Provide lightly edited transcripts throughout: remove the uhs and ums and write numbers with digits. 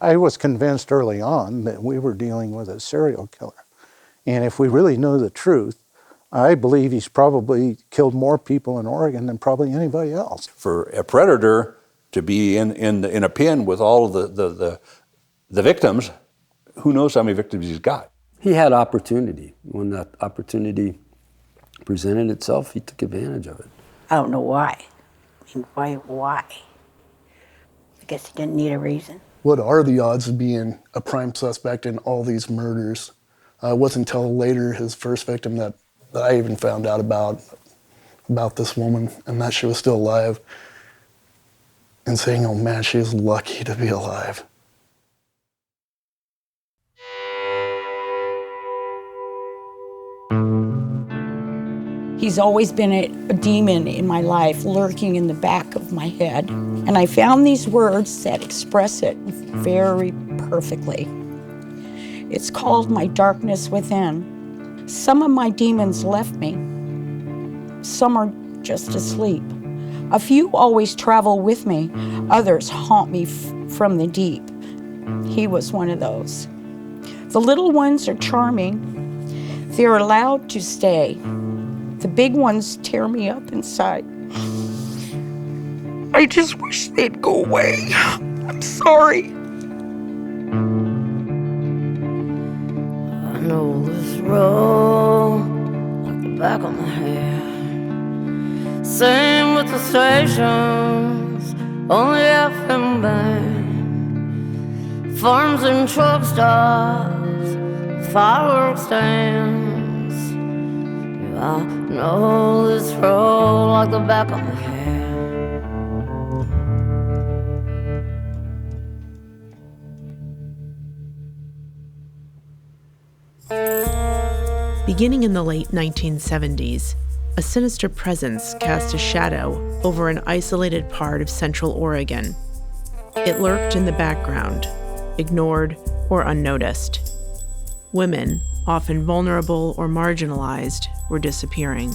I was convinced early on that we were dealing with a serial killer. And if we really know the truth, I believe he's probably killed more people in Oregon than probably anybody else. For a predator to be in a pen with all of the victims, who knows how many victims he's got? He had opportunity. When that opportunity presented itself, he took advantage of it. I don't know why. I mean, why? I guess he didn't need a reason. What are the odds of being a prime suspect in all these murders? It wasn't until later, his first victim, that I even found out about this woman and that she was still alive, and saying, oh man, she is lucky to be alive. He's always been a demon in my life, lurking in the back of my head. And I found these words that express it very perfectly. It's called My Darkness Within. Some of my demons left me. Some are just asleep. A few always travel with me. Others haunt me from the deep. He was one of those. The little ones are charming. They're allowed to stay. The big ones tear me up inside. I just wish they'd go away. I'm sorry. I know this road like the back of my hand. Same with the stations, only FM band. Farms and truck stops, fireworks stands. I know this road like the back of my hand. Beginning in the late 1970s, a sinister presence cast a shadow over an isolated part of central Oregon. It lurked in the background, ignored or unnoticed. Women, often vulnerable or marginalized, were disappearing.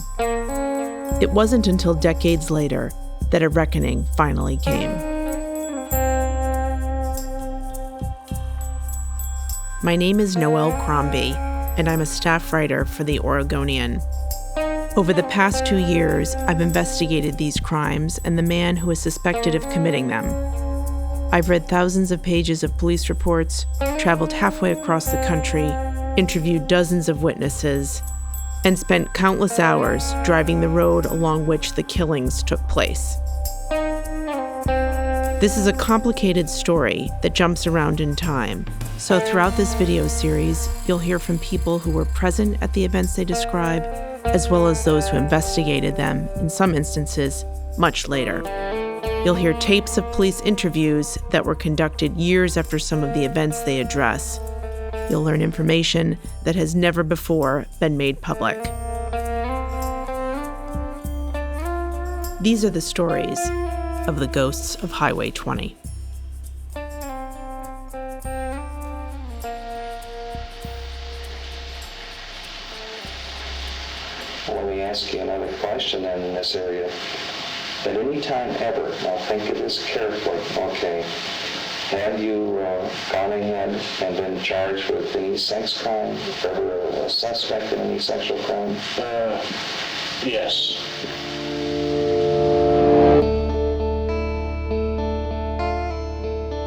It wasn't until decades later that a reckoning finally came. My name is Noelle Crombie, and I'm a staff writer for the Oregonian. Over the past 2 years, I've investigated these crimes and the man who is suspected of committing them. I've read thousands of pages of police reports, traveled halfway across the country, interviewed dozens of witnesses, and spent countless hours driving the road along which the killings took place. This is a complicated story that jumps around in time, so throughout this video series, you'll hear from people who were present at the events they describe, as well as those who investigated them, in some instances, much later. You'll hear tapes of police interviews that were conducted years after some of the events they address. You'll learn information that has never before been made public. These are the stories of the ghosts of Highway 20. Let me ask you another question then in this area. At any time ever, now think of this carefully, okay, have you gone ahead and been charged with any sex crime? Ever a suspect in any sexual crime? Yes.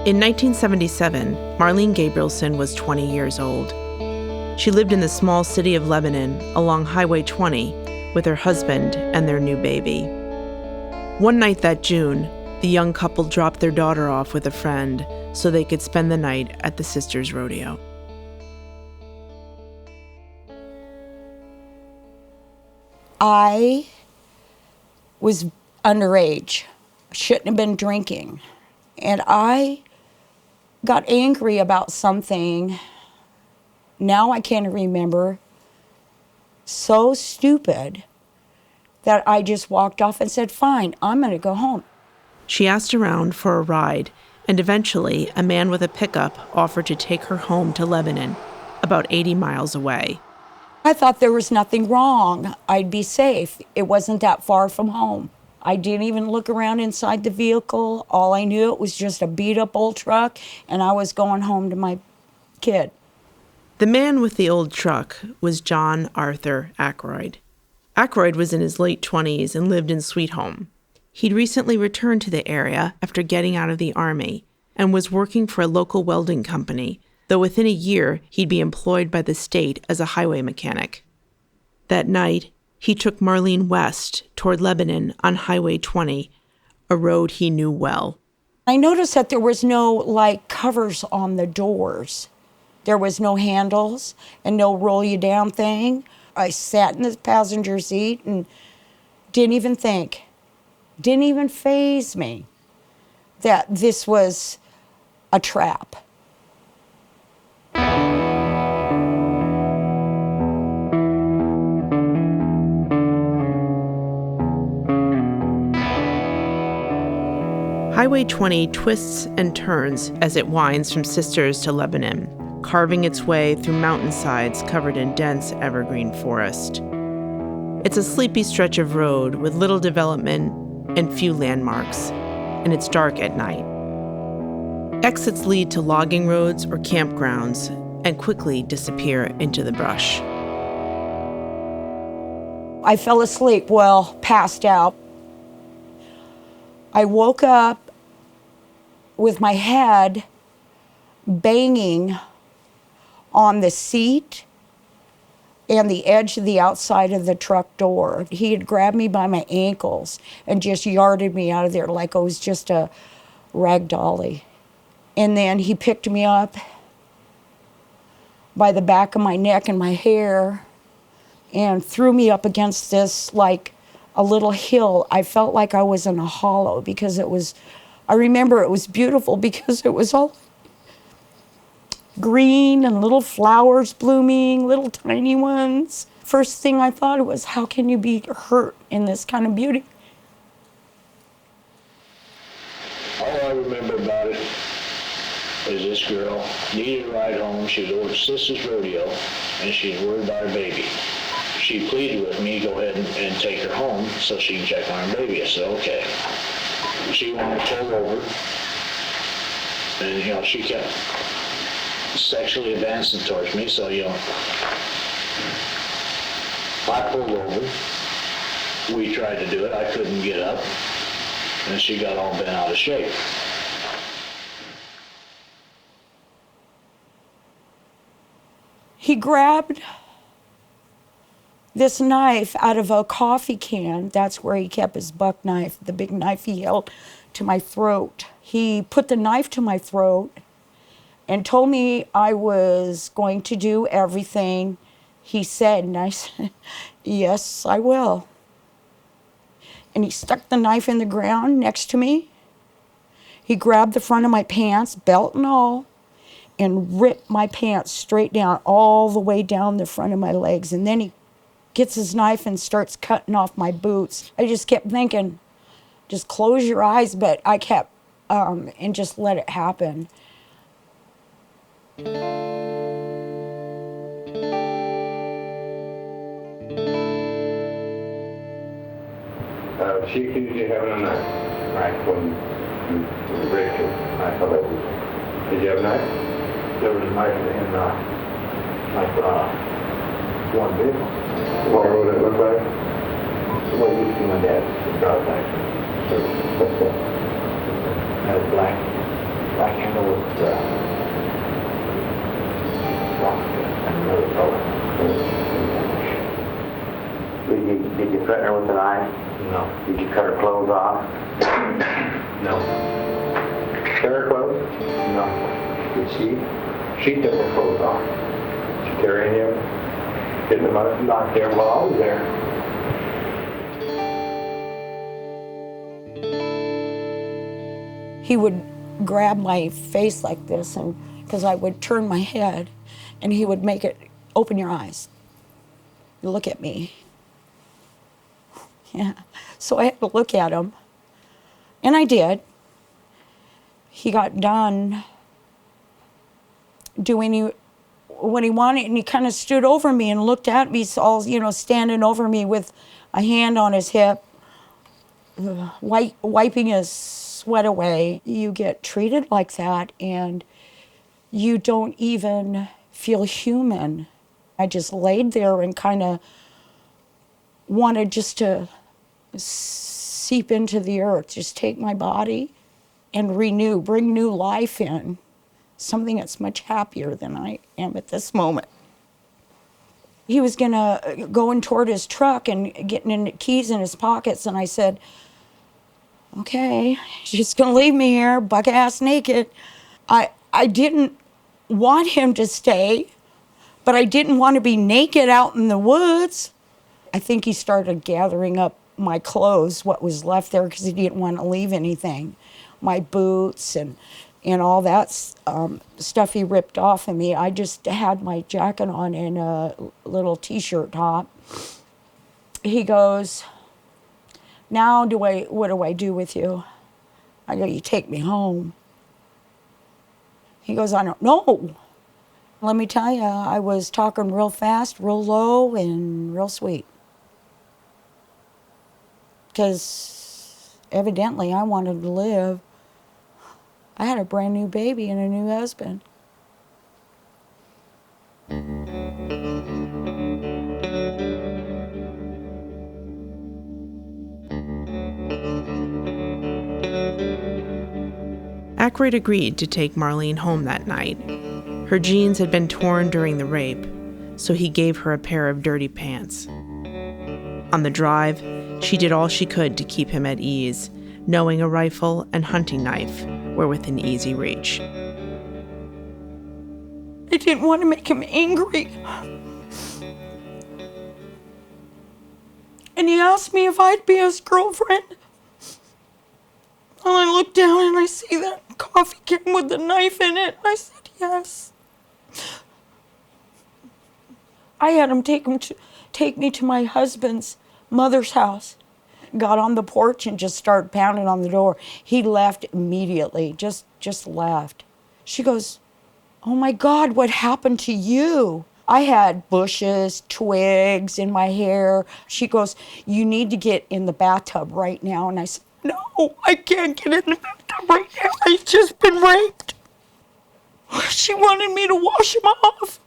In 1977, Marlene Gabrielson was 20 years old. She lived in the small city of Lebanon along Highway 20 with her husband and their new baby. One night that June, the young couple dropped their daughter off with a friend so they could spend the night at the Sisters Rodeo. I was underage, shouldn't have been drinking, and I got angry about something. Now I can't remember. So stupid that I just walked off and said, fine, I'm going to go home. She asked around for a ride, and eventually a man with a pickup offered to take her home to Lebanon, about 80 miles away. I thought there was nothing wrong. I'd be safe. It wasn't that far from home. I didn't even look around inside the vehicle. All I knew, it was just a beat up old truck, and I was going home to my kid. The man with the old truck was John Arthur Ackroyd. Ackroyd was in his late 20s and lived in Sweet Home. He'd recently returned to the area after getting out of the Army and was working for a local welding company, though within a year he'd be employed by the state as a highway mechanic. That night, he took Marlene west toward Lebanon on Highway 20, a road he knew well. I noticed that there was no, covers on the doors. There was no handles and no roll you down thing. I sat in the passenger seat and didn't even think, didn't even faze me that this was a trap. Highway 20 twists and turns as it winds from Sisters to Lebanon, carving its way through mountainsides covered in dense evergreen forest. It's a sleepy stretch of road with little development and few landmarks, and it's dark at night. Exits lead to logging roads or campgrounds and quickly disappear into the brush. I fell asleep, passed out. I woke up with my head banging on the seat and the edge of the outside of the truck door. He had grabbed me by my ankles and just yarded me out of there like I was just a rag dolly. And then he picked me up by the back of my neck and my hair and threw me up against this, a little hill. I felt like I was in a hollow because I remember it was beautiful because it was all green and little flowers blooming, little tiny ones. First thing I thought was, how can you be hurt in this kind of beauty? All I remember about it is this girl needed a ride home. She was over at Sister's Rodeo, and she was worried about her baby. She pleaded with me to go ahead and take her home so she can check on her baby. I said, okay. She wanted to pull over, and, she kept sexually advancing towards me, so, I pulled over. We tried to do it. I couldn't get up, and she got all bent out of shape. He grabbed this knife out of a coffee can. That's where he kept his buck knife, the big knife he held to my throat. He put the knife to my throat and told me I was going to do everything he said. And I said, yes, I will. And he stuck the knife in the ground next to me. He grabbed the front of my pants, belt and all, and ripped my pants straight down, all the way down the front of my legs. And then he gets his knife and starts cutting off my boots. I just kept thinking, just close your eyes, but I kept, and just let it happen. She accused you of having a knife, right, when you raped her. I thought that was... Did you have a knife? There was a knife in one vehicle. What would it look like? Well, you see my dad's driver's license. So what's that? Had a black handle with rock and another color. Did you threaten her with a knife? No. Did you cut her clothes off? No. Tear her clothes? No. Did she? She took her clothes off. Did she tear any of them? Didn't knock there while I was there. He would grab my face like this, and because I would turn my head, and he would make it, open your eyes, look at me. Yeah, so I had to look at him, and I did. He got done doing what he wanted, and he kind of stood over me and looked at me, all, standing over me with a hand on his hip, wiping his sweat away. You get treated like that and you don't even feel human. I just laid there and kind of wanted just to seep into the earth, just take my body and renew, bring new life in, something that's much happier than I am at this moment. He was gonna going toward his truck and getting in keys in his pockets, and I said, okay, she's just gonna leave me here, buck-ass naked. I didn't want him to stay, but I didn't want to be naked out in the woods. I think he started gathering up my clothes, what was left there, because he didn't want to leave anything. My boots and all that stuff he ripped off of me. I just had my jacket on and a little t-shirt top. He goes, now what do I do with you? I go, you take me home. He goes, I don't know. Let me tell you, I was talking real fast, real low, and real sweet. Because evidently I wanted to live. I had a brand new baby and a new husband. Aykroyd agreed to take Marlene home that night. Her jeans had been torn during the rape, so he gave her a pair of dirty pants. On the drive, she did all she could to keep him at ease, knowing a rifle and hunting knife were within easy reach. I didn't want to make him angry. And he asked me if I'd be his girlfriend. Well, I looked down and I see that coffee can with the knife in it. I said yes. I had him take me to my husband's mother's house. Got on the porch and just started pounding on the door. He left immediately, just left. She goes, oh my God, what happened to you? I had bushes, twigs in my hair. She goes, you need to get in the bathtub right now. And I said, no, I can't get in the bathtub right now. I've just been raped. She wanted me to wash him off.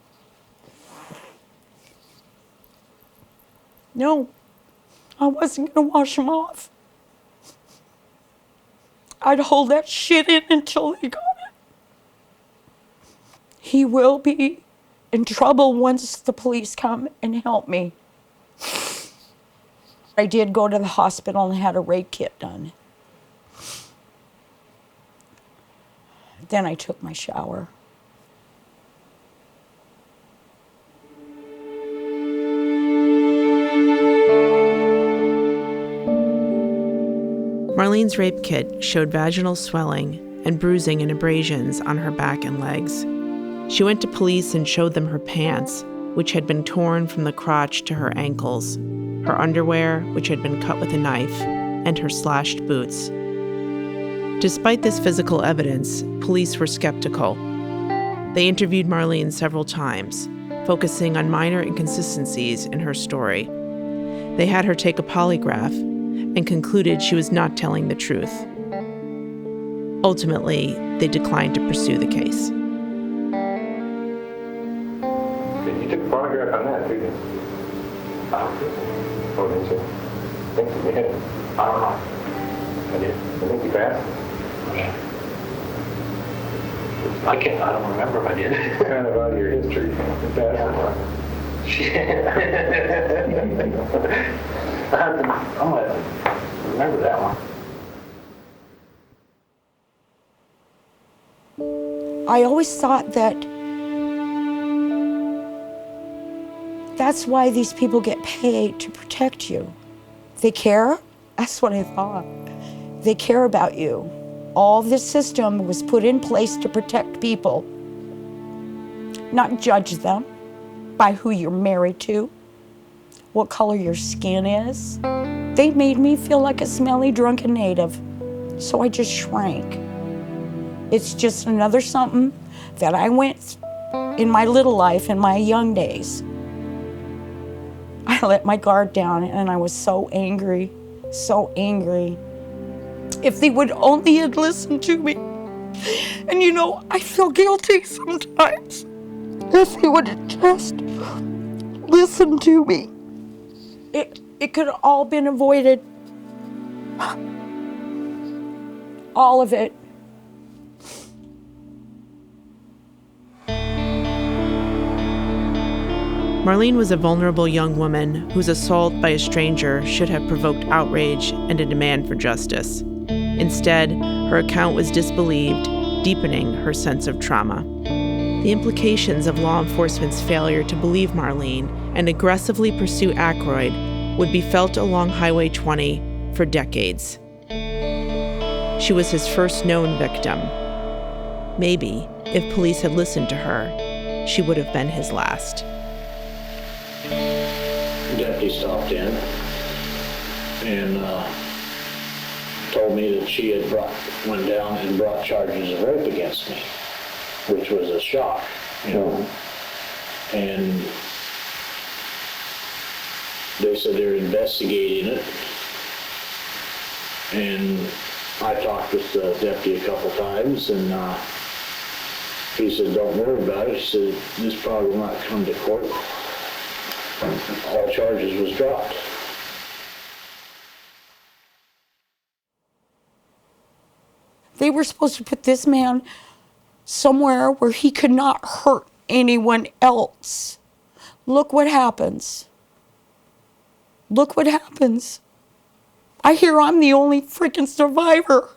No, I wasn't gonna wash him off. I'd hold that shit in until they got it. He will be in trouble once the police come and help me. I did go to the hospital and had a rape kit done. Then I took my shower. Marlene's rape kit showed vaginal swelling and bruising and abrasions on her back and legs. She went to police and showed them her pants, which had been torn from the crotch to her ankles, her underwear, which had been cut with a knife, and her slashed boots. Despite this physical evidence, police were skeptical. They interviewed Marlene several times, focusing on minor inconsistencies in her story. They had her take a polygraph and concluded she was not telling the truth. Ultimately, they declined to pursue the case. You took a polygraph on that, didn't you? Oh, didn't you? I think you did. I don't know. I did. I think you passed. Yeah. I don't remember if I did. Kind of out of your history. You passed. I'm going to remember that one. I always thought that that's why these people get paid, to protect you. They care? That's what I thought. They care about you. All this system was put in place to protect people, not judge them by who you're married to, what color your skin is. They made me feel like a smelly, drunken native, so I just shrank. It's just another something that I went in my little life, in my young days. I let my guard down and I was so angry, so angry. If they would only had listened to me. And you know, I feel guilty sometimes. If they would have just listened to me, it could have all been avoided. All of it. Marlene was a vulnerable young woman whose assault by a stranger should have provoked outrage and a demand for justice. Instead, her account was disbelieved, deepening her sense of trauma. The implications of law enforcement's failure to believe Marlene and aggressively pursue Aykroyd would be felt along Highway 20 for decades. She was his first known victim. Maybe, if police had listened to her, she would have been his last. The deputy stopped in and told me that she had went down and brought charges of rape against me, which was a shock, you know. And they said they're investigating it. And I talked with the deputy a couple times, and he said, "Don't worry about it." He said, "This probably will not come to court." All charges was dropped. They were supposed to put this man somewhere where he could not hurt anyone else. Look what happens. Look what happens. I hear I'm the only freaking survivor.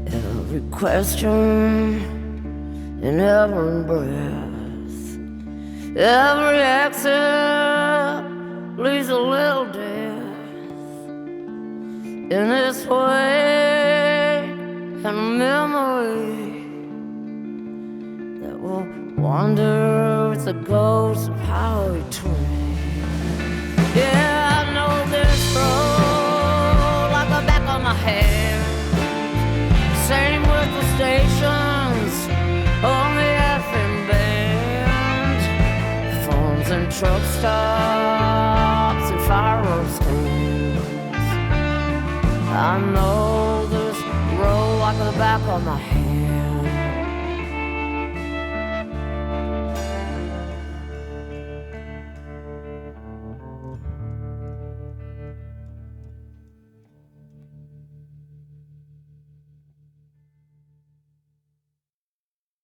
Every question in every breath, every exhale leaves a little death. In this way, and a memory that will wander with the ghost of Highway 20. Yeah, I know this road like the back of my hand. Same with the stations on the FM band. Phones and truck stops and fireworks stands. I know this road like the back of my hand.